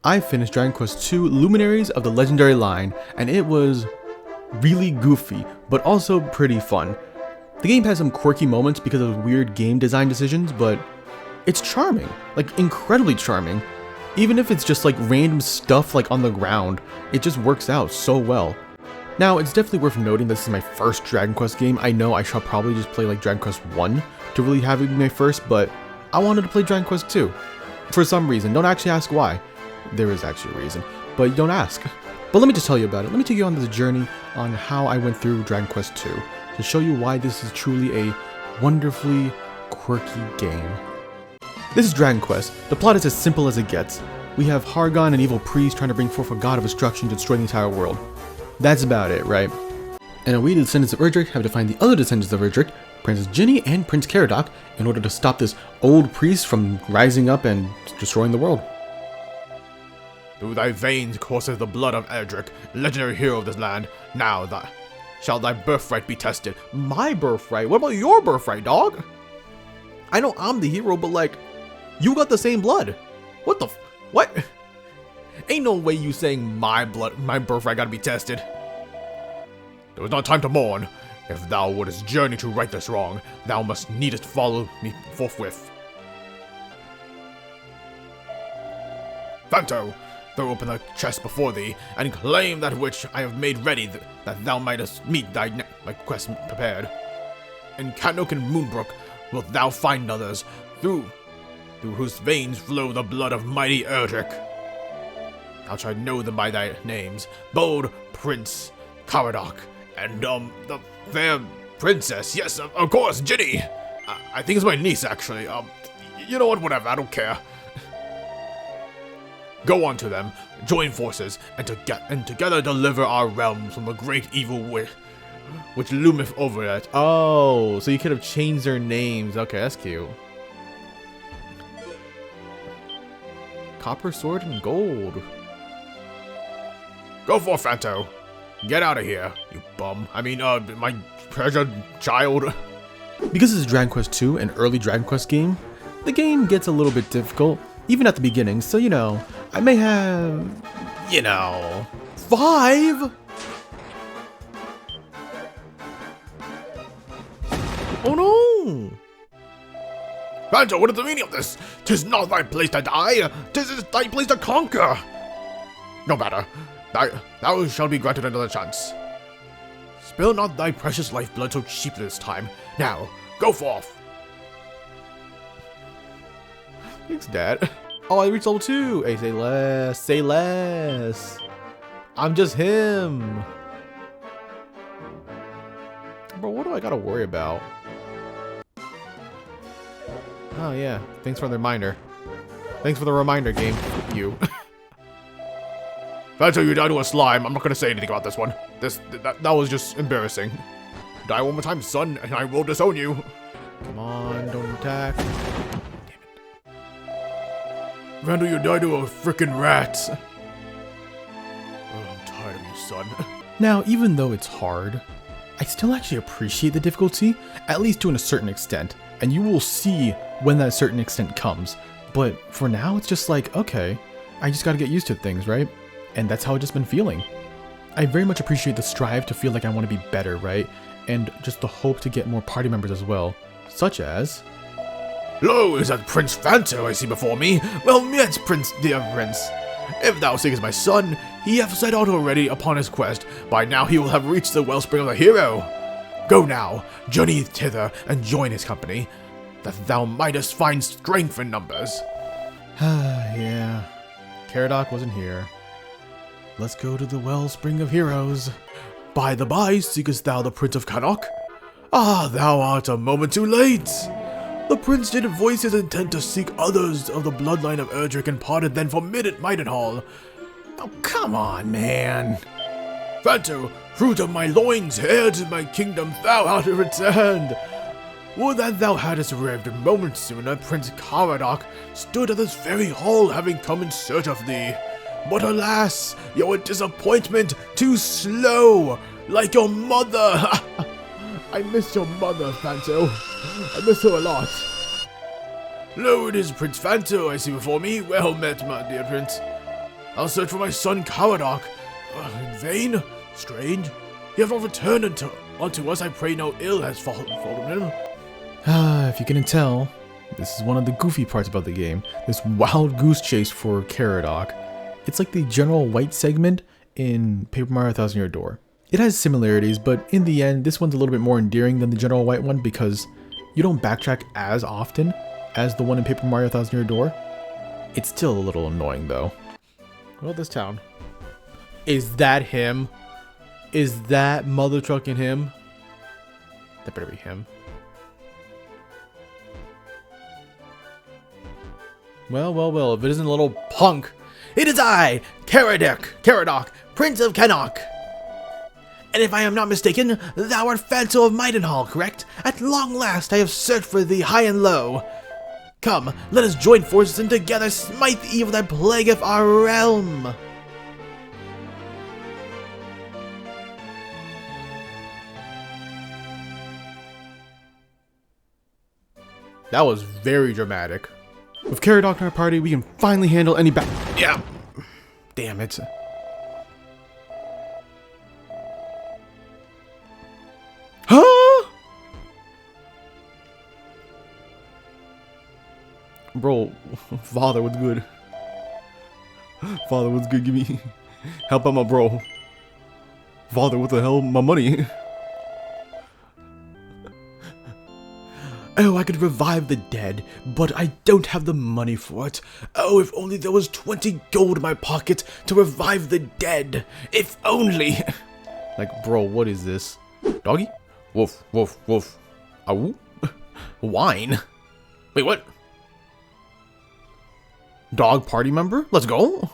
I finished Dragon Quest II Luminaries of the Legendary Line, and it was really goofy, but also pretty fun. The game has some quirky moments because of weird game design decisions, but it's charming, like incredibly charming. Even if it's just like random stuff like on the ground, it just works out so well. Now, it's definitely worth noting this is my first Dragon Quest game. I know I shall probably just play like Dragon Quest 1 to really have it be my first, but I wanted to play Dragon Quest 2. For some reason, don't actually ask why. There is actually a reason, but don't ask. But let me just tell you about it. Let me take you on this journey on how I went through Dragon Quest 2 to show you why this is truly a wonderfully quirky game. This is Dragon Quest. The plot is as simple as it gets. We have Hargon, an evil priest, trying to bring forth a god of destruction to destroy the entire world. That's about it, right? And we, the descendants of Erdrick, have to find the other descendants of Erdrick, Princess Ginny and Prince Caradoc, in order to stop this old priest from rising up and destroying the world. Through thy veins courseth the blood of Erdrick, legendary hero of this land. Now shall thy birthright be tested. My birthright? What about your birthright, dog? I know I'm the hero, but like, you got the same blood. What the what? Ain't no way you saying my birthright gotta be tested. There was not time to mourn. If thou wouldst journey to right this wrong, thou must needest follow me forthwith. Phanto, throw open the chest before thee, and claim that which I have made ready, that thou mightest meet my quest prepared. In Cannock and Moonbrook wilt thou find others, through whose veins flow the blood of mighty Erdrick. Thou shalt know them by thy names, bold Prince Caradoc, and the fair princess. Yes, of course, Ginny. I think it's my niece, actually. You know what? Whatever. I don't care. Go on to them, join forces, and together deliver our realms from the great evil which loometh over it. Oh, so you could have changed their names. Okay, that's cute. Copper sword and gold. Go for Phanto. Get out of here, you bum. I mean, my treasured child. Because this is Dragon Quest 2, an early Dragon Quest game, the game gets a little bit difficult, even at the beginning, so you know, I may have, 5? Oh no! Phanto, what is the meaning of this? 'Tis not thy place to die, 'tis thy place to conquer. No matter, thou shalt be granted another chance. Spill not thy precious lifeblood so cheaply this time. Now, go forth. Thanks, Dad. Oh, I reached level 2. Hey, say less. Say less. I'm just him. Bro, what do I gotta worry about? Oh, yeah. Thanks for the reminder. Thanks for the reminder, game. You. Phanto, you died to a slime. I'm not gonna say anything about this one. That was just embarrassing. Die one more time, son, and I will disown you. Come on, don't attack. Phanto, you died to a frickin' rat. Oh, I'm tired of you, son. Now, even though it's hard, I still actually appreciate the difficulty, at least to a certain extent, and you will see when that certain extent comes. But for now, it's just like, okay, I just gotta get used to things, right? And that's how I've just been feeling. I very much appreciate the strive to feel like I want to be better, right? And just the hope to get more party members as well, such as... Lo, is that Prince Phanto I see before me? Well met, dear Prince. If thou seekest my son, he hath set out already upon his quest. By now he will have reached the wellspring of the hero. Go now, journey thither, and join his company, that thou mightest find strength in numbers. Yeah, Caradoc wasn't here. Let's go to the wellspring of heroes. By the by, seekest thou the Prince of Cannock? Ah, thou art a moment too late. The prince did voice his intent to seek others of the bloodline of Erdrick and parted then for Maidenhall. Oh, come on, man. Phanto, fruit of my loins, heir to my kingdom, thou art returned. Would that thou hadst arrived a moment sooner. Prince Caradoc stood at this very hall, having come in search of thee. But alas, your disappointment too slow, like your mother. I miss your mother, Phanto. I miss her a lot. Lo, it is Prince Phanto I see before me. Well met, my dear prince. I'll search for my son Caradoc. In vain? Strange. You have not returned unto us. I pray no ill has fallen him. If you couldn't tell, this is one of the goofy parts about the game. This wild goose chase for Caradoc. It's like the General White segment in Paper Mario Thousand Year Door. It has similarities, but in the end, this one's a little bit more endearing than the General White one because you don't backtrack as often as the one in Paper Mario Thousand Year Door. It's still a little annoying though. What about this town? Is that him? Is that mother trucking him? That better be him. Well, if it isn't a little punk. It is I, Caradoc, Prince of Cannock. And if I am not mistaken, thou art Phantom of Maidenhall, correct? At long last I have searched for thee high and low. Come, let us join forces and together smite the evil that plagueth our realm. That was very dramatic. With Caradoc in our party, we can finally handle any Yeah. Damn it. Huh? Bro, Father, what's good? Father, what's good? Give me help out my bro. Father, what the hell? My money. Oh, I could revive the dead, but I don't have the money for it. Oh, if only there was 20 gold in my pocket to revive the dead. If only. Like, bro, what is this? Doggy? Woof, woof, woof. Ow. Wine? Wait, what? Dog party member? Let's go.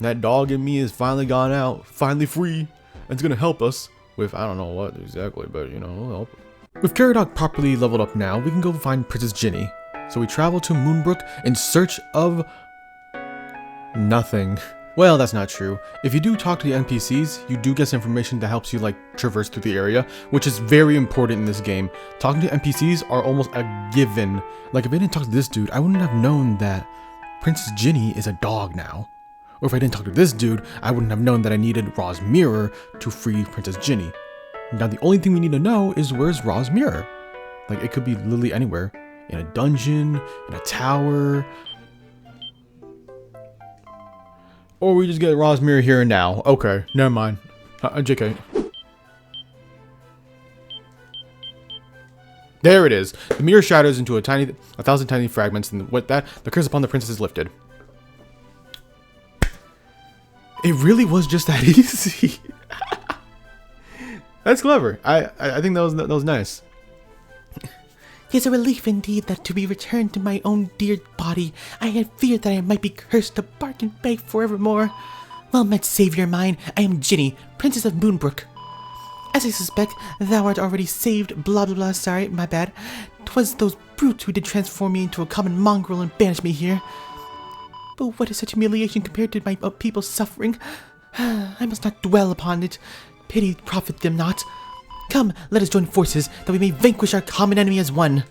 That dog in me has finally gone out, finally free, and it's gonna help us. With, I don't know what exactly, but you know, it'll help. With Caradoc properly leveled up now, we can go find Princess Ginny. So we travel to Moonbrook in search of nothing. Well, that's not true. If you do talk to the NPCs, you do get some information that helps you like traverse through the area, which is very important in this game. Talking to NPCs are almost a given. Like if I didn't talk to this dude, I wouldn't have known that Princess Ginny is a dog now. Or if I didn't talk to this dude, I wouldn't have known that I needed Ra's mirror to free Princess Ginny. Now the only thing we need to know is where's Ra's mirror. Like it could be literally anywhere. In a dungeon, in a tower. Or we just get Ra's mirror here and now. Okay, never mind. JK. There it is. The mirror shatters into a thousand tiny fragments, and with that, the curse upon the princess is lifted. It really was just that easy. That's clever. I think that was nice. Tis a relief indeed that to be returned to my own dear body, I had feared that I might be cursed to bark and beg forevermore. Well met, savior mine. I am Ginny, Princess of Moonbrook. As I suspect, thou art already saved. Blah blah blah. Sorry, my bad. 'Twas those brutes who did transform me into a common mongrel and banish me here. But what is such humiliation compared to my people's suffering? I must not dwell upon it. Pity profit them not. Come, let us join forces, that we may vanquish our common enemy as one.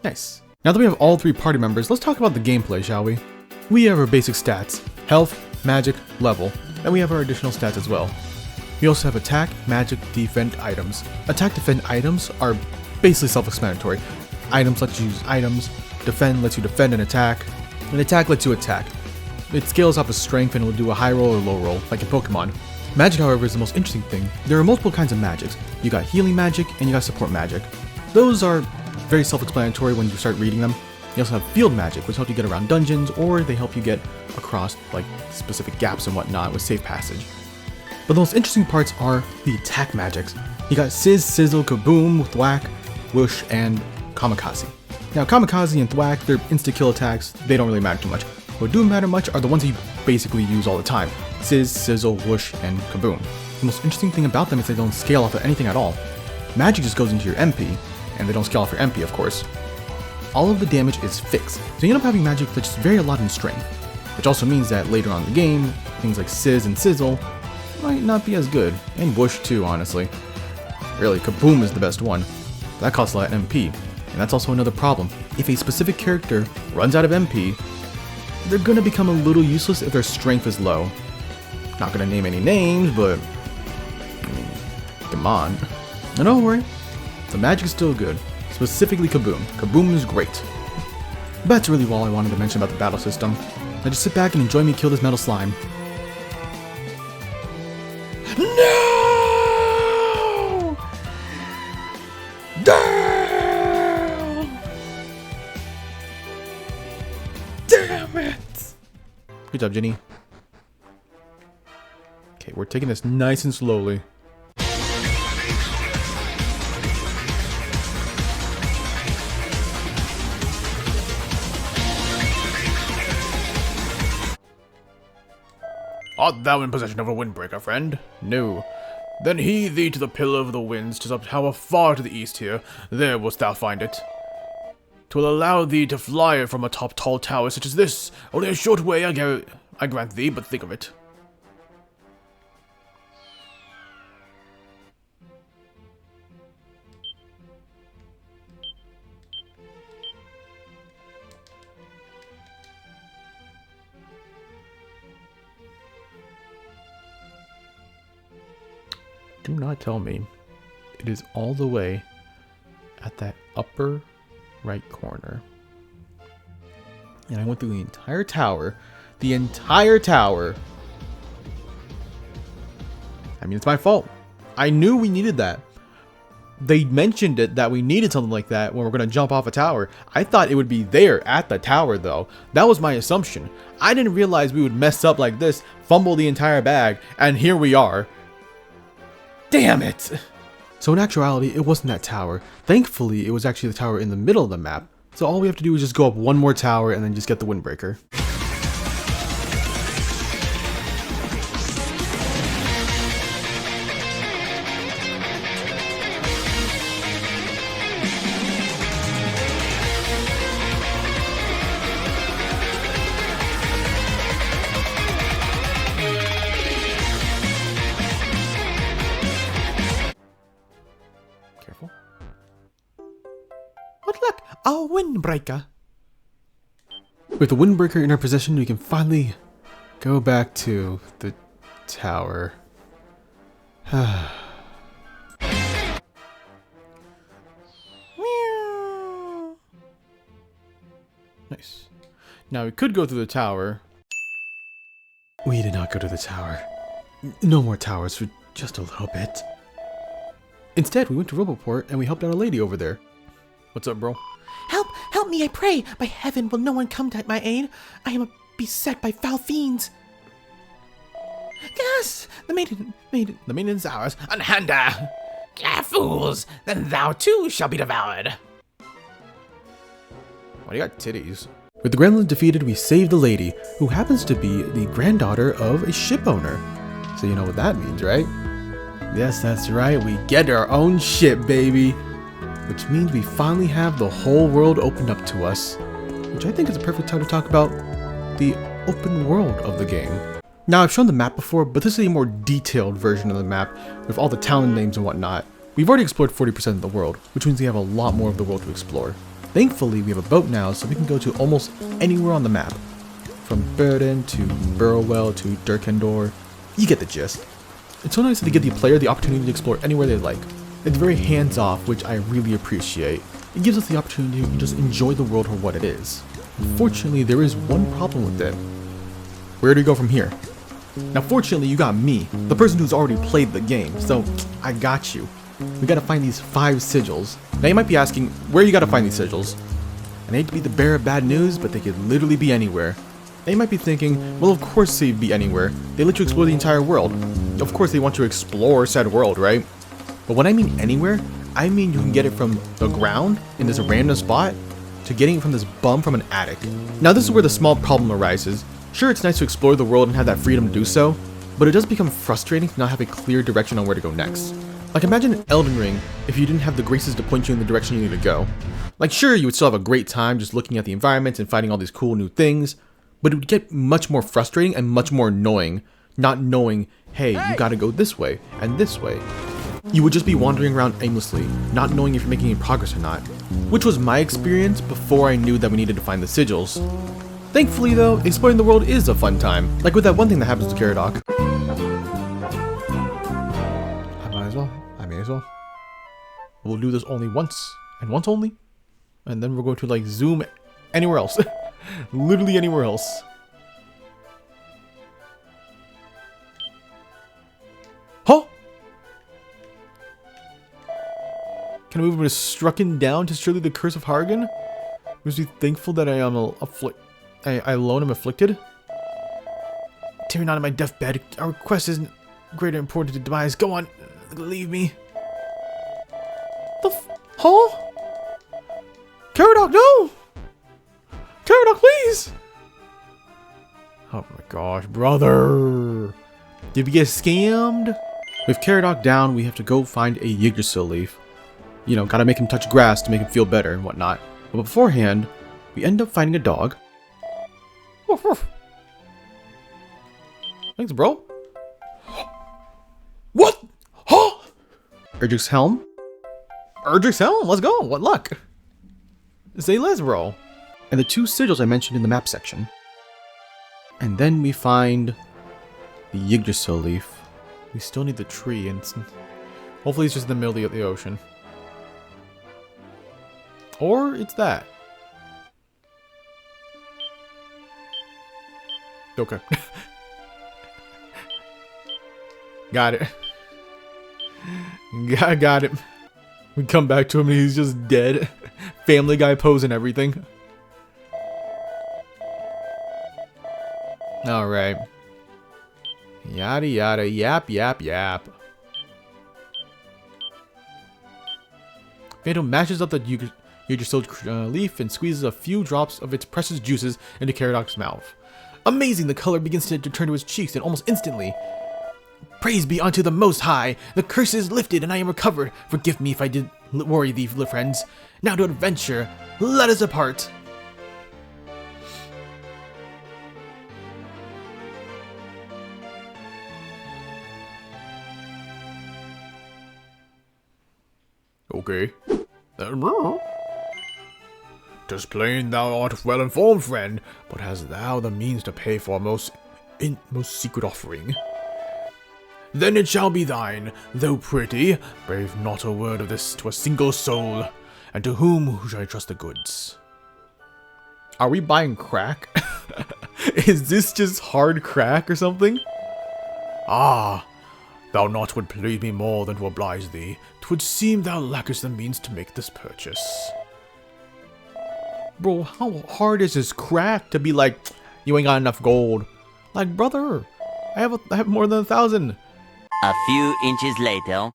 Nice. Now that we have all three party members, let's talk about the gameplay, shall we? We have our basic stats: health, magic, level, and we have our additional stats as well. We also have attack, magic, defend, items. Attack, defend, items are basically self-explanatory. Items let you use items, defend lets you defend and attack lets you attack. It scales off of strength and will do a high roll or low roll, like in Pokemon. Magic, however, is the most interesting thing. There are multiple kinds of magics. You got healing magic and you got support magic. Those are very self-explanatory when you start reading them. You also have field magic, which helps you get around dungeons, or they help you get across like specific gaps and whatnot with safe passage. But the most interesting parts are the attack magics. You got Sizz, Sizzle, Kaboom, Thwack, Whoosh, and Kamikaze. Now Kamikaze and Thwack, they're insta-kill attacks, they don't really matter too much. What do matter much are the ones that you basically use all the time. Sizz, Sizzle, Whoosh, and Kaboom. The most interesting thing about them is they don't scale off of anything at all. Magic just goes into your MP, and they don't scale off your MP of course. All of the damage is fixed, so you end up having magic that just vary a lot in strength. Which also means that later on in the game, things like Sizz and Sizzle might not be as good. And Bush too, honestly. Really, Kaboom is the best one. That costs a lot of MP. And that's also another problem. If a specific character runs out of MP, they're gonna become a little useless if their strength is low. Not gonna name any names, but I mean, come on. And don't worry, the magic is still good. Specifically Kaboom. Kaboom is great. But that's really all I wanted to mention about the battle system. Now just sit back and enjoy me kill this metal slime. No! Damn! Damn it! Good job, Jenny. Okay, we're taking this nice and slowly. Art thou in possession of a windbreaker, friend? No. Then heed thee to the pillar of the winds, 'tis up how far to the east here, there wouldst thou find it. 'Twill allow thee to fly from atop tall towers such as this, only a short way I grant thee, but think of it. Do not tell me it is all the way at that upper right corner. And I went through the entire tower. The entire tower. I mean, it's my fault. I knew we needed that. They mentioned it that we needed something like that when we're going to jump off a tower. I thought it would be there at the tower, though. That was my assumption. I didn't realize we would mess up like this, fumble the entire bag, and here we are. Damn it! So in actuality, it wasn't that tower. Thankfully, it was actually the tower in the middle of the map. So all we have to do is just go up one more tower and then just get the windbreaker. Careful. What luck! A windbreaker! With the windbreaker in our possession, we can finally go back to the tower. Nice. Now we could go through the tower. We did not go to the tower. No more towers for just a little bit. Instead, we went to Roboport and we helped out a lady over there. What's up, bro? Help! Help me, I pray! By heaven, will no one come to my aid? I am beset by foul fiends. Yes! The maiden is ours. Unhand her! Ah, fools! Then thou too shall be devoured! Why do you got titties? With the gremlin defeated, we saved the lady, who happens to be the granddaughter of a ship owner. So you know what that means, right? Yes, that's right, we get our own ship, baby! Which means we finally have the whole world opened up to us. Which I think is a perfect time to talk about the open world of the game. Now, I've shown the map before, but this is a more detailed version of the map with all the town names and whatnot. We've already explored 40% of the world, which means we have a lot more of the world to explore. Thankfully, we have a boat now, so we can go to almost anywhere on the map. From Burden to Burrowell to Durkendor. You get the gist. It's so nice that they give the player the opportunity to explore anywhere they like. It's very hands-off, which I really appreciate. It gives us the opportunity to just enjoy the world for what it is. Unfortunately, there is one problem with it. Where do we go from here? Now, fortunately, you got me, the person who's already played the game, so I got you. We gotta find these 5 sigils. Now, you might be asking, where you gotta find these sigils? And I hate to be the bearer of bad news, but they could literally be anywhere. Now, you might be thinking, well, of course they'd be anywhere. They let you explore the entire world. Of course they want you to explore said world, right? But when I mean anywhere, I mean you can get it from the ground in this random spot to getting it from this bum from an attic. Now, this is where the small problem arises. Sure, it's nice to explore the world and have that freedom to do so, but it does become frustrating to not have a clear direction on where to go next. Like, imagine Elden Ring if you didn't have the graces to point you in the direction you need to go. Like, sure, you would still have a great time just looking at the environment and fighting all these cool new things, but it would get much more frustrating and much more annoying not knowing, hey, you gotta go this way and this way. You would just be wandering around aimlessly, not knowing if you're making any progress or not, which was my experience before I knew that we needed to find the sigils. Thankfully though, exploring the world is a fun time, like with that one thing that happens to Caradoc. I may as well. We'll do this only once, and once only, and then we're going to like zoom anywhere else. Literally anywhere else. Huh? Can I move him strucken down to surely the curse of Hargan? Was he thankful that I am I alone am afflicted? Tearing on my deathbed, our quest isn't greater important to demise. Go on, leave me. Huh? Caradoc, no! Caradoc, please! Oh my gosh, brother! Did we get scammed? With Caradoc down, we have to go find a Yggdrasil leaf. You know, gotta make him touch grass to make him feel better and whatnot. But beforehand, we end up finding a dog. Woof, woof. Thanks, bro. What? Huh? Erdrick's helm? Erdrick's helm? Let's go. What luck? Say less, bro. And the 2 sigils I mentioned in the map section. And then we find the Yggdrasil leaf. We still need the tree, and hopefully it's just in the middle of the ocean. Or it's that. Okay. Got it. Got it. We come back to him and he's just dead. Family Guy pose and everything. Alright. Yada yada, yap yap yap. Phantom mashes up the Yggdrasil leaf and squeezes a few drops of its precious juices into Caradoc's mouth. Amazing! The color begins to return to his cheeks and almost instantly. Praise be unto the Most High! The curse is lifted and I am recovered. Forgive me if I did worry thee, friends. Now to adventure. Let us depart. Okay. 'Tis plain thou art well informed, friend, but hast thou the means to pay for a most secret offering? Then it shall be thine, though pretty. Brave not a word of this to a single soul. And to whom shall I trust the goods? Are we buying crack? Is this just hard crack or something? Ah, thou not would please me more than to oblige thee. 'Twould seem thou lackest the means to make this purchase. Bro, how hard is this crack to be like, you ain't got enough gold? Like, brother, I have more than 1,000. A few inches later.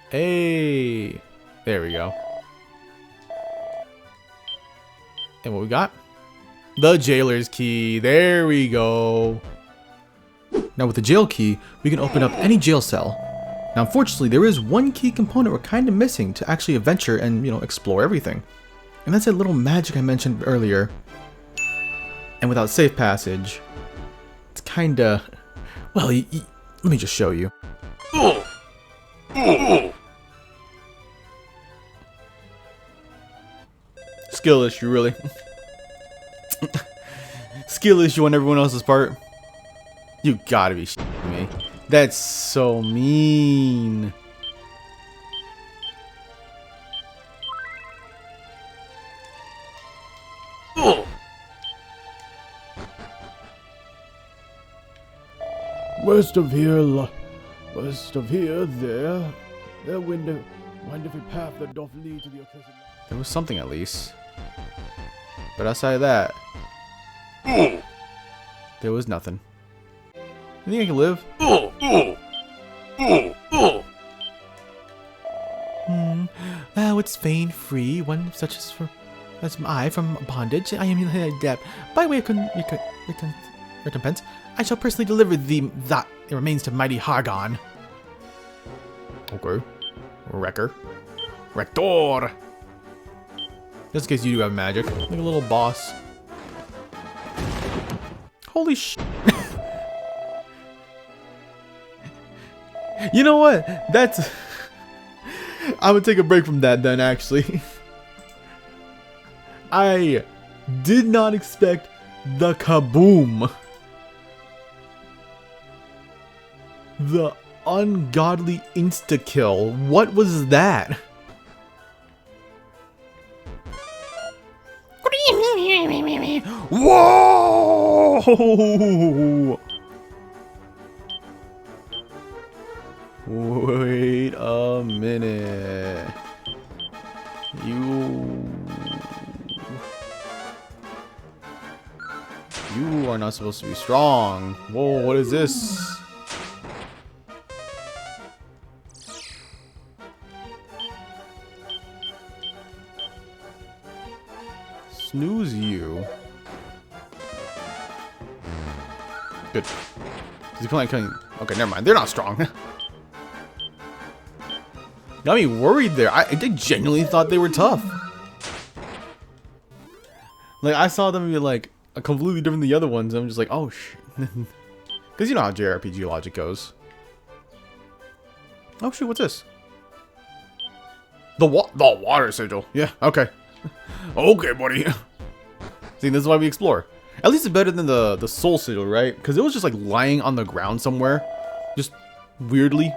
Hey, there we go. And what we got? The jailer's key. There we go. Now with the jail key, we can open up any jail cell. Now unfortunately, there is one key component we're kind of missing to actually adventure and, you know, explore everything. And that's that little magic I mentioned earlier. And without safe passage, it's kind of, well, let me just show you. Skill issue, really. Skill issue on everyone else's part. You gotta be shitting me. That's so mean. West of here, there wonderful path that doth lead to the accursed. There was something at least. But outside of that, there was nothing. You think I can live? Thou it's vain free, one such as I from bondage. I am in debt. By way of recompense, I shall personally deliver thee that it remains to mighty Hargan. Okay. Wrecker. Rector! Just in case you do have magic. Like a little boss. Holy sh... You know what? That's... I would take a break from that then, actually. I did not expect the kaboom. The ungodly insta-kill. What was that? Whoa! Wait a minute. You are not supposed to be strong. Whoa, what is this? Snooze you. Good. Okay, never mind. They're not strong. Got me worried there. I genuinely thought they were tough. Like, I saw them be like a completely different than the other ones. I'm just like, oh shit. Because you know how JRPG logic goes. Oh shoot, what's this? The water sigil. Yeah, okay. Okay, buddy. See, this is why we explore. At least it's better than the soul sigil, right? Because it was just like lying on the ground somewhere. Just weirdly.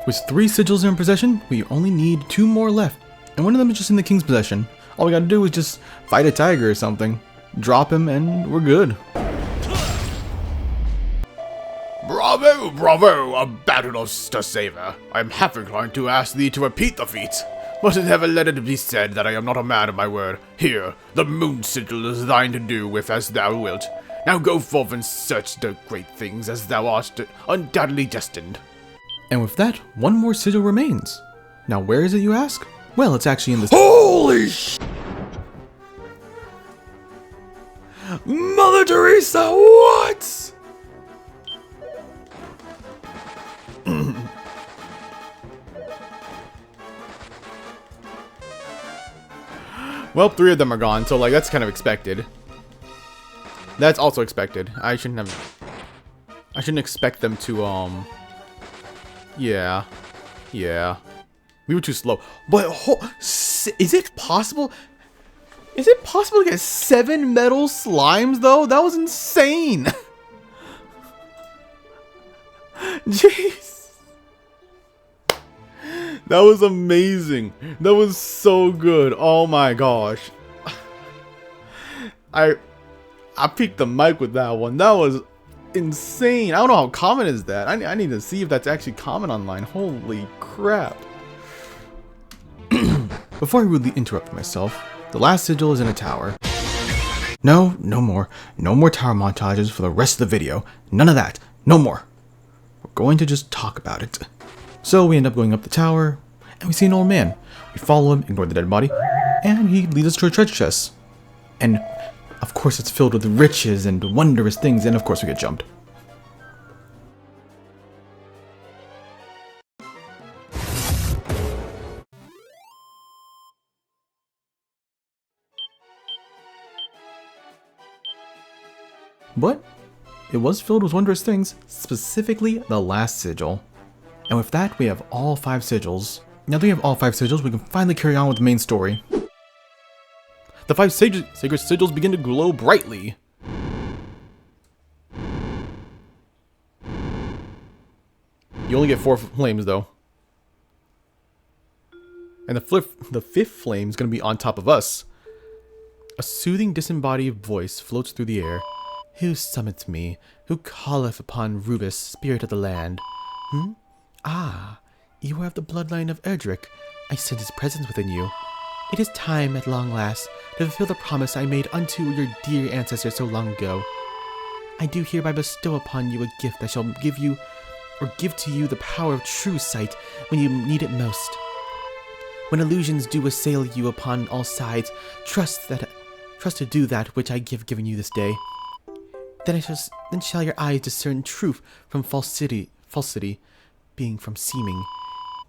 With 3 sigils in our possession, we only need 2 more left. And one of them is just in the king's possession. All we gotta do is just fight a tiger or something. Drop him and we're good. Bravo, bravo, a battle of savor. I am half inclined to ask thee to repeat the feat. But never let it be said that I am not a man of my word. Here, the moon sigil is thine to do with as thou wilt. Now go forth and search the great things as thou art undoubtedly destined. And with that, 1 more sigil remains. Now where is it, you ask? Well, it's actually in this— Holy sh! Mother Teresa, what? Well, 3 of them are gone, so like that's kind of expected. That's also expected. I shouldn't expect them to yeah. We were too slow. But is it possible? Is it possible to get 7 metal slimes though? That was insane. Jeez. That was amazing. That was so good. Oh my gosh. I peeked the mic with that one. That was insane. I don't know how common is that. I need to see if that's actually common online. Holy crap. Before I rudely interrupt myself, the last sigil is in a tower. No more. No more tower montages for the rest of the video. None of that. No more. We're going to just talk about it. So we end up going up the tower, and we see an old man. We follow him, ignore the dead body, and he leads us to a treasure chest. And of course it's filled with riches and wondrous things, and of course we get jumped. But it was filled with wondrous things, specifically the last sigil. And with that, we have all 5 sigils. Now that we have all 5 sigils, we can finally carry on with the main story. The 5 sacred sigils begin to glow brightly. You only get 4 flames though. And the 5th flame is going to be on top of us. A soothing disembodied voice floats through the air. Who summons me? Who calleth upon Rubus, spirit of the land? Ah, you are of the bloodline of Erdrick. I sense his presence within you. It is time, at long last, to fulfill the promise I made unto your dear ancestors so long ago. I do hereby bestow upon you a gift that shall give to you the power of true sight when you need it most. When illusions do assail you upon all sides, trust to do that which I have given you this day. Then shall your eyes discern truth from falsity, being from seeming.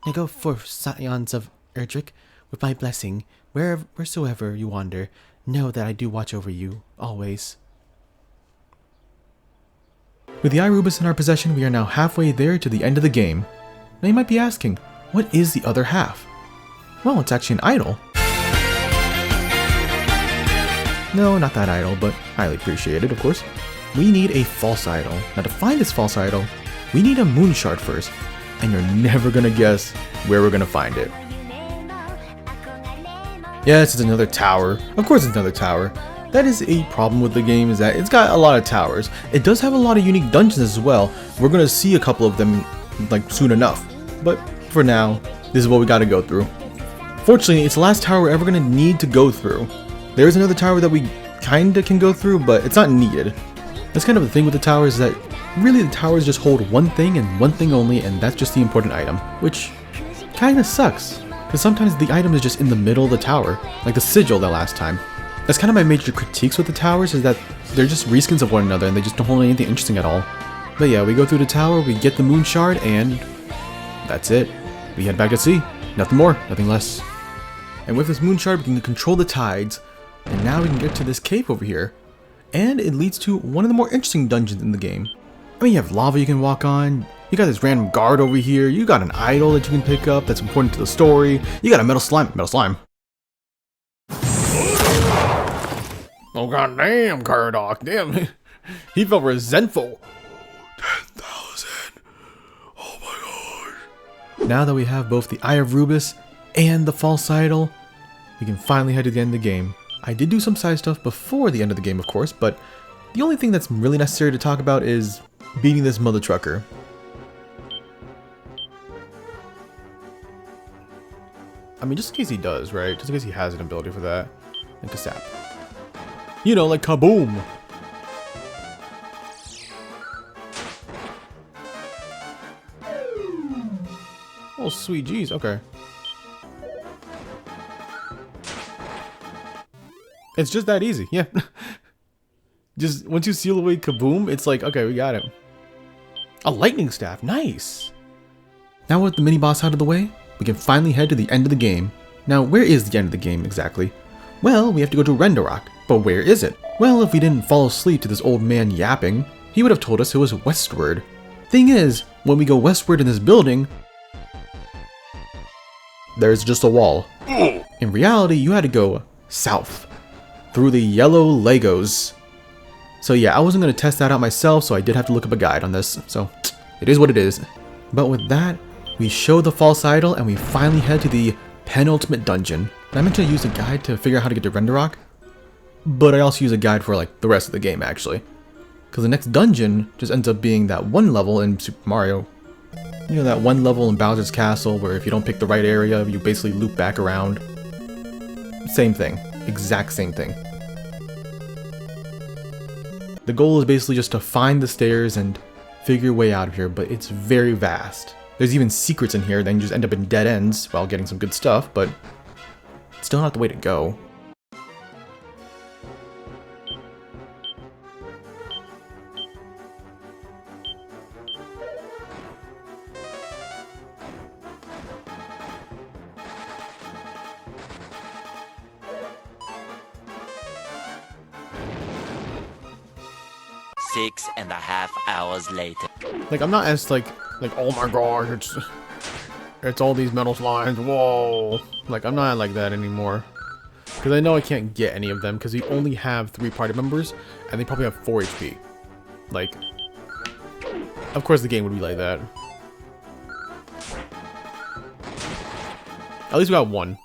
Now go forth, scions of Erdrick, with my blessing. Wheresoever you wander, know that I do watch over you, always. With the Irubus in our possession, we are now halfway there to the end of the game. Now you might be asking, what is the other half? Well, it's actually an idol. No, not that idol, but highly appreciated, of course. We need a false idol. Now to find this false idol, we need a moon shard first, and you're never gonna guess where we're gonna find it. Yes, it's another tower. Of course it's another tower. That is a problem with the game, is that it's got a lot of towers. It does have a lot of unique dungeons as well. We're gonna see a couple of them like soon enough. But for now, this is what we gotta go through. Fortunately, it's the last tower we're ever gonna need to go through. There's another tower that we kinda can go through, but it's not needed. That's kind of the thing with the towers, is that really the towers just hold one thing and one thing only, and that's just the important item, which kinda sucks. Because sometimes the item is just in the middle of the tower, like the sigil that last time. That's kind of my major critiques with the towers, is that they're just reskins of one another and they just don't hold anything interesting at all. But yeah, we go through the tower, we get the moon shard, and that's it. We head back to sea. Nothing more, nothing less. And with this moon shard, we can control the tides, and now we can get to this cave over here. And it leads to one of the more interesting dungeons in the game. I mean, you have lava you can walk on, you got this random guard over here, you got an idol that you can pick up that's important to the story, you got a metal slime. Oh goddamn, Cardok, damn, he felt resentful. 10,000. Oh my gosh. Now that we have both the Eye of Rubus and the false idol, we can finally head to the end of the game. I did do some side stuff before the end of the game, of course, but the only thing that's really necessary to talk about is beating this mother trucker. I mean, just in case he does, right? Just in case he has an ability for that. Like a sap. You know, like kaboom! Oh, sweet jeez, okay. It's just that easy, yeah. Just, once you seal away kaboom, it's like, okay, we got it. A lightning staff, nice! Now with the mini-boss out of the way, we can finally head to the end of the game. Now, where is the end of the game exactly? Well, we have to go to Renderrock, but where is it? Well, if we didn't fall asleep to this old man yapping, he would have told us it was westward. Thing is, when we go westward in this building, there's just a wall. In reality, you had to go south, through the yellow Legos. So yeah, I wasn't going to test that out myself, so I did have to look up a guide on this, so it is what it is. But with that, we show the false idol and we finally head to the penultimate dungeon. I meant to use a guide to figure out how to get to Renderrock, but I also use a guide for like the rest of the game actually. Because the next dungeon just ends up being that one level in Super Mario. You know, that one level in Bowser's Castle where if you don't pick the right area, you basically loop back around. Same thing. Exact same thing. The goal is basically just to find the stairs and figure your way out of here, but it's very vast. There's even secrets in here, then you just end up in dead ends while getting some good stuff, but still not the way to go. Six and a half hours later. Like, I'm not as like, oh my gosh, it's all these metal slimes, whoa. Like, I'm not like that anymore. Because I know I can't get any of them, because we only have 3 party members, and they probably have 4 HP. Like, of course the game would be like that. At least we got 1.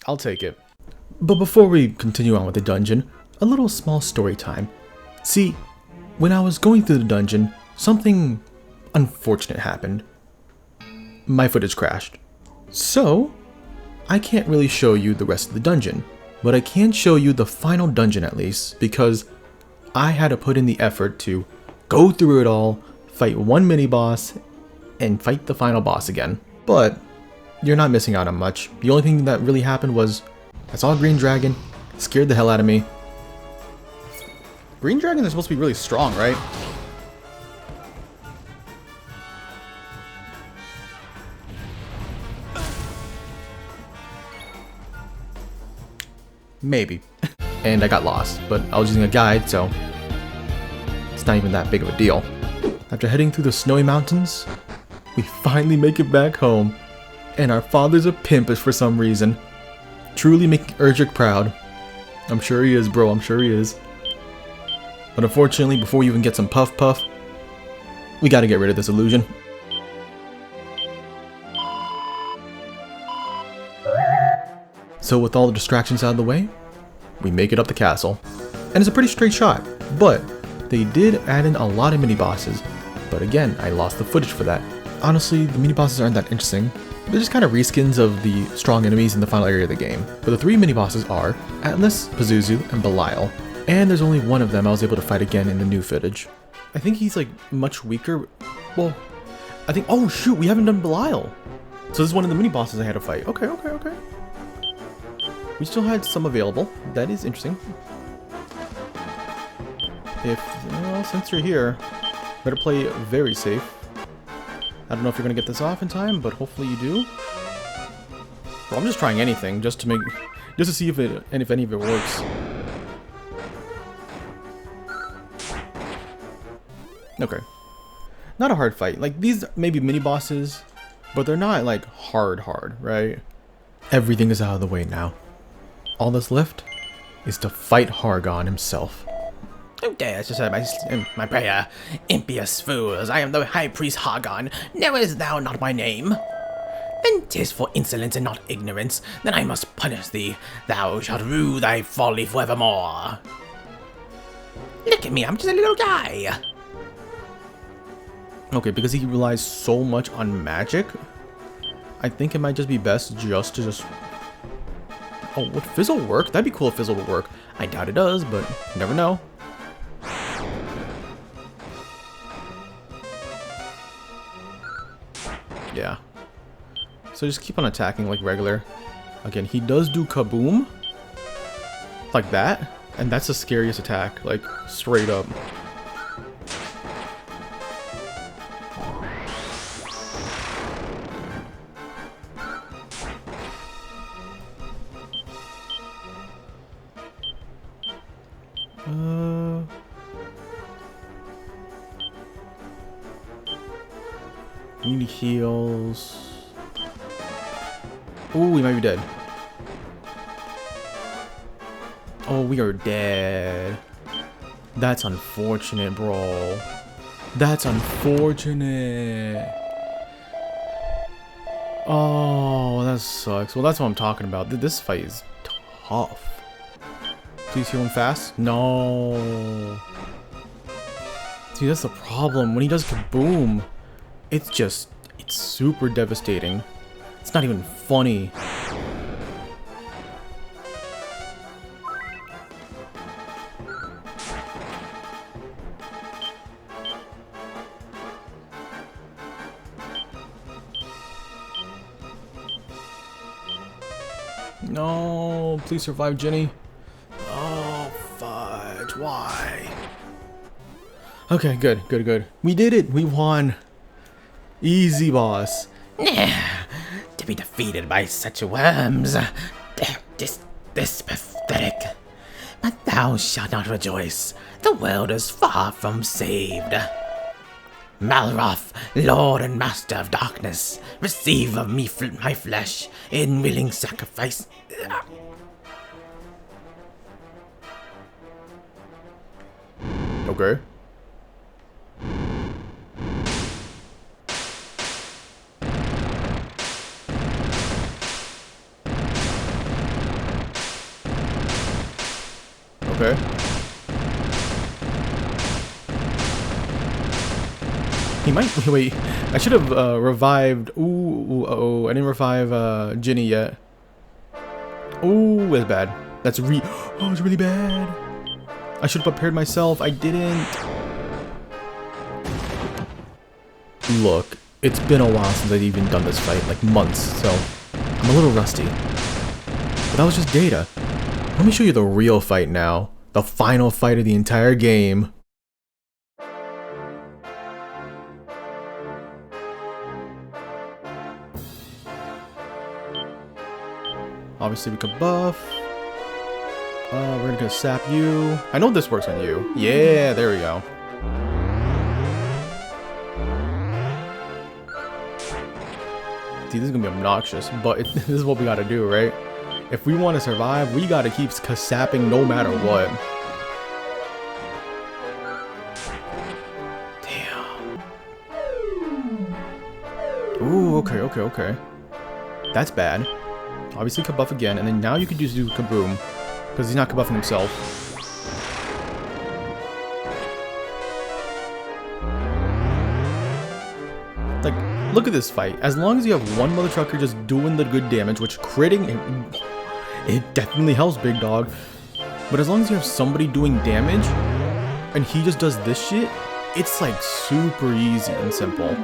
I'll take it. But before we continue on with the dungeon, a little small story time. See, when I was going through the dungeon, something unfortunate happened. My footage crashed. So, I can't really show you the rest of the dungeon, but I can show you the final dungeon at least, because I had to put in the effort to go through it all, fight one mini-boss, and fight the final boss again. But, you're not missing out on much. The only thing that really happened was, I saw a green dragon, scared the hell out of me. Green dragons are supposed to be really strong, right? Maybe. And I got lost, but I was using a guide, so not even that big of a deal. After heading through the snowy mountains, we finally make it back home, and our father's a pimpish for some reason. Truly making Erdrick proud. I'm sure he is, bro, I'm sure he is. But unfortunately, before we even get some puff puff, we gotta get rid of this illusion. So with all the distractions out of the way, we make it up the castle. And it's a pretty straight shot, but they did add in a lot of mini-bosses. But again, I lost the footage for that. Honestly, the mini-bosses aren't that interesting. They're just kind of reskins of the strong enemies in the final area of the game. But the 3 mini-bosses are Atlas, Pazuzu, and Belial. And there's only one of them I was able to fight again in the new footage. I think he's like much weaker. Well, I think, oh shoot, we haven't done Belial. So this is one of the mini-bosses I had to fight. Okay. We still had some available. That is interesting. Well, since you're here, better play very safe. I don't know if you're gonna get this off in time, but hopefully you do. Well, I'm just trying anything just to see if any of it works. Okay. Not a hard fight. Like, these may be mini bosses, but they're not like hard, right? Everything is out of the way now. All that's left is to fight Hargon himself. Who dares to say my prayer? Impious fools, I am the high priest Hargon. Knowest thou not my name? Then 'tis for insolence and not ignorance, then I must punish thee. Thou shalt rue thy folly forevermore. Look at me, I'm just a little guy. Okay, because he relies so much on magic, I think it might just be best just... Oh, would Fizzle work? That'd be cool if Fizzle would work. I doubt it does, but you never know. Yeah. So just keep on attacking like regular. Again, he does do kaboom. Like that. And that's the scariest attack. Like, straight up. Need heals. Ooh, we might be dead. Oh, we are dead. That's unfortunate, bro. That's unfortunate. Oh, that sucks. Well, that's what I'm talking about. This fight is tough. Please heal him fast. No. See, that's the problem. When he does kaboom, it's super devastating. It's not even funny. No, please survive, Jenny. Oh, fudge. Why? Okay, good. We did it. We won. Easy, boss. To be defeated by such worms. This pathetic. But thou shalt not rejoice. The world is far from saved. Malroth, Lord and Master of Darkness, receive of me my flesh in willing sacrifice. Okay. Okay. He might. Wait. I should have revived. Ooh. I didn't revive Ginny yet. Ooh, that's bad. That's Oh, it's really bad. I should have prepared myself. I didn't. Look, it's been a while since I've even done this fight, like months, so I'm a little rusty. But that was just data. Let me show you the real fight now. The final fight of the entire game. Obviously we could buff. We're gonna sap you. I know this works on you. Yeah, there we go. See, this is gonna be obnoxious, but this is what we gotta do, right? If we want to survive, we gotta keep sapping no matter what. Damn. Ooh, okay. That's bad. Obviously, kabuff again, and then now you could just do kaboom, because he's not kabuffing himself. Like, look at this fight. As long as you have one mother trucker just doing the good damage, which critting, it definitely helps, big dog. But as long as you have somebody doing damage, and he just does this shit, it's like super easy and simple.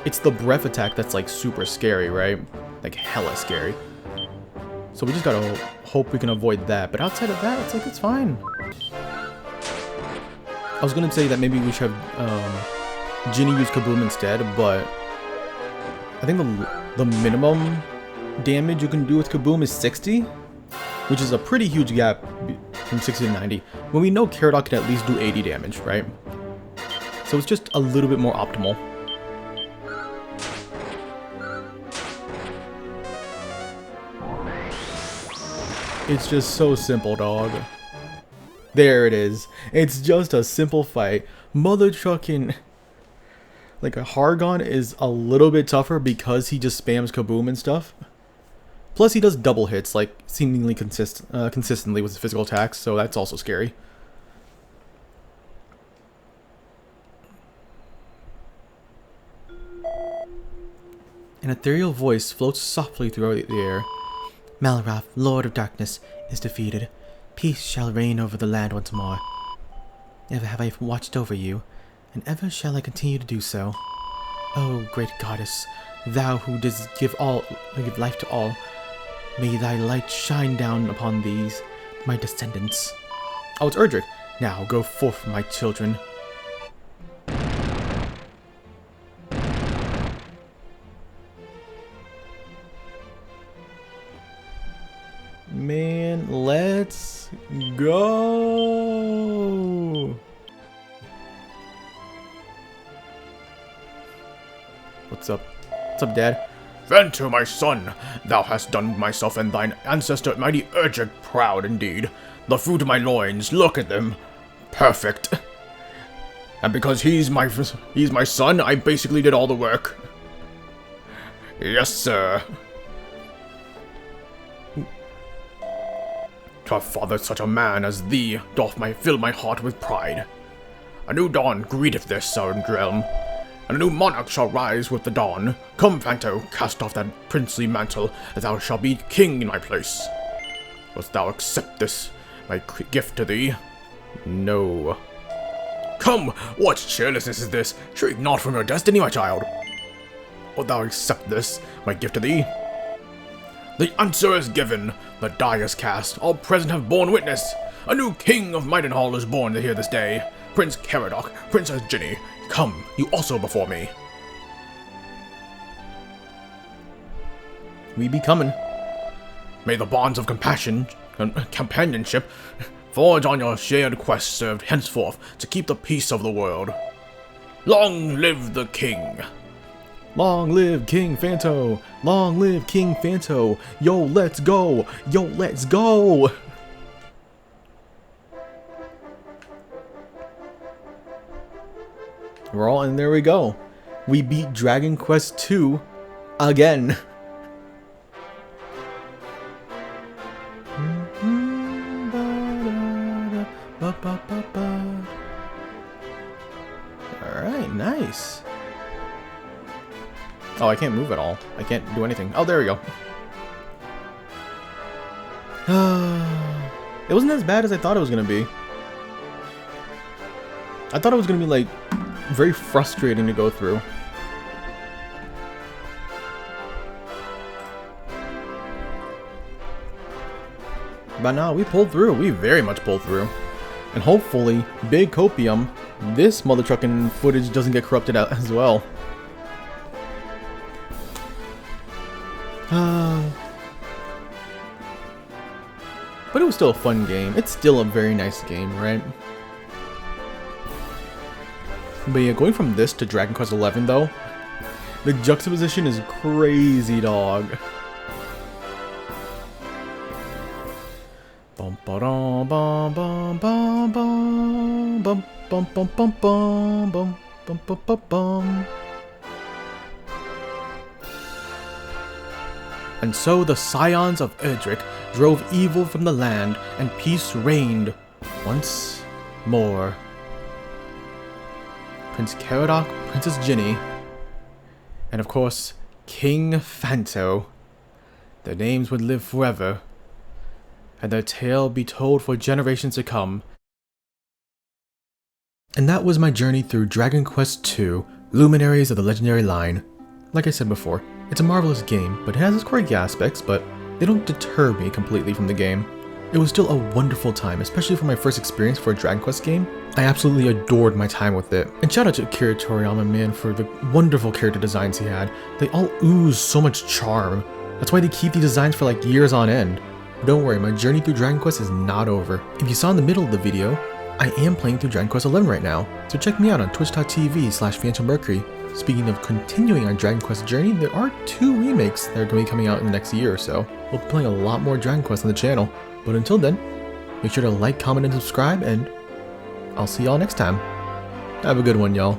It's the breath attack that's like super scary, right? Like hella scary. So we just gotta hope we can avoid that. But outside of that, it's like, it's fine. I was gonna say that maybe we should have Ginny use kaboom instead, but I think the minimum damage you can do with kaboom is 60, which is a pretty huge gap from 60 to 90, when we know Caradog can at least do 80 damage, right? So it's just a little bit more optimal. It's just so simple, dog. There it is. It's just a simple fight. Mother trucking. Like, a Hargon is a little bit tougher because he just spams kaboom and stuff. Plus, he does double hits, like, seemingly consistently with his physical attacks, so that's also scary. An ethereal voice floats softly through the air. Malrath, Lord of Darkness, is defeated. Peace shall reign over the land once more. Ever have I watched over you, and ever shall I continue to do so. O great goddess, thou who didst give life to all, may thy light shine down upon these, my descendants. Oh, it's Erdrick. Now go forth, my children. Man, let's go. What's up? What's up, Dad? Venture, my son, thou hast done myself and thine ancestor mighty Erdrick proud indeed. The fruit of my loins, look at them. Perfect. And because he's my son, I basically did all the work. Yes, sir. To have fathered such a man as thee doth fill my heart with pride. A new dawn greeteth this southern realm, and a new monarch shall rise with the dawn. Come, Phanto, cast off that princely mantle, as thou shalt be king in my place. Wilt thou accept this, my gift to thee? No. Come, what cheerlessness is this? Shriek not from your destiny, my child. Wilt thou accept this, my gift to thee? The answer is given, the die is cast, all present have borne witness. A new king of Maidenhall is born here this day. Prince Caradog, Princess Ginny, come, you also before me. We be coming. May the bonds of compassion and companionship forged on your shared quest serve henceforth to keep the peace of the world. Long live the king! Long live King Phanto! Long live King Phanto! Yo, let's go! Yo, let's go! We're all in, there we go. We beat Dragon Quest II again. Alright, nice. Oh, I can't move at all. I can't do anything. Oh, there we go. It wasn't as bad as I thought it was going to be. I thought it was going to be, like, very frustrating to go through. But no, we pulled through. We very much pulled through. And hopefully, big copium, this mother trucking footage doesn't get corrupted out as well. But it was still a fun game. It's still a very nice game, right? But yeah, going from this to Dragon Quest XI though, The juxtaposition is crazy, dog. Bum ba dum bum bum bum bum bum bum bum bum bum bum bum bum bum bum. And so the scions of Erdrick drove evil from the land, and peace reigned once more. Prince Caradoc, Princess Ginny, and of course, King Phanto. Their names would live forever, and their tale be told for generations to come. And that was my journey through Dragon Quest II, Luminaries of the Legendary Line. Like I said before, it's a marvelous game, but it has its quirky aspects, but they don't deter me completely from the game. It was still a wonderful time, especially for my first experience for a Dragon Quest game. I absolutely adored my time with it. And shout out to Akira Toriyama, man, for the wonderful character designs he had. They all ooze so much charm. That's why they keep these designs for like years on end. But don't worry, my journey through Dragon Quest is not over. If you saw in the middle of the video, I am playing through Dragon Quest XI right now, so check me out on twitch.tv/PhantomMercury. Speaking of continuing our Dragon Quest journey, there are 2 remakes that are going to be coming out in the next year or so. We'll be playing a lot more Dragon Quest on the channel, but until then, make sure to like, comment, and subscribe, and I'll see y'all next time. Have a good one, y'all.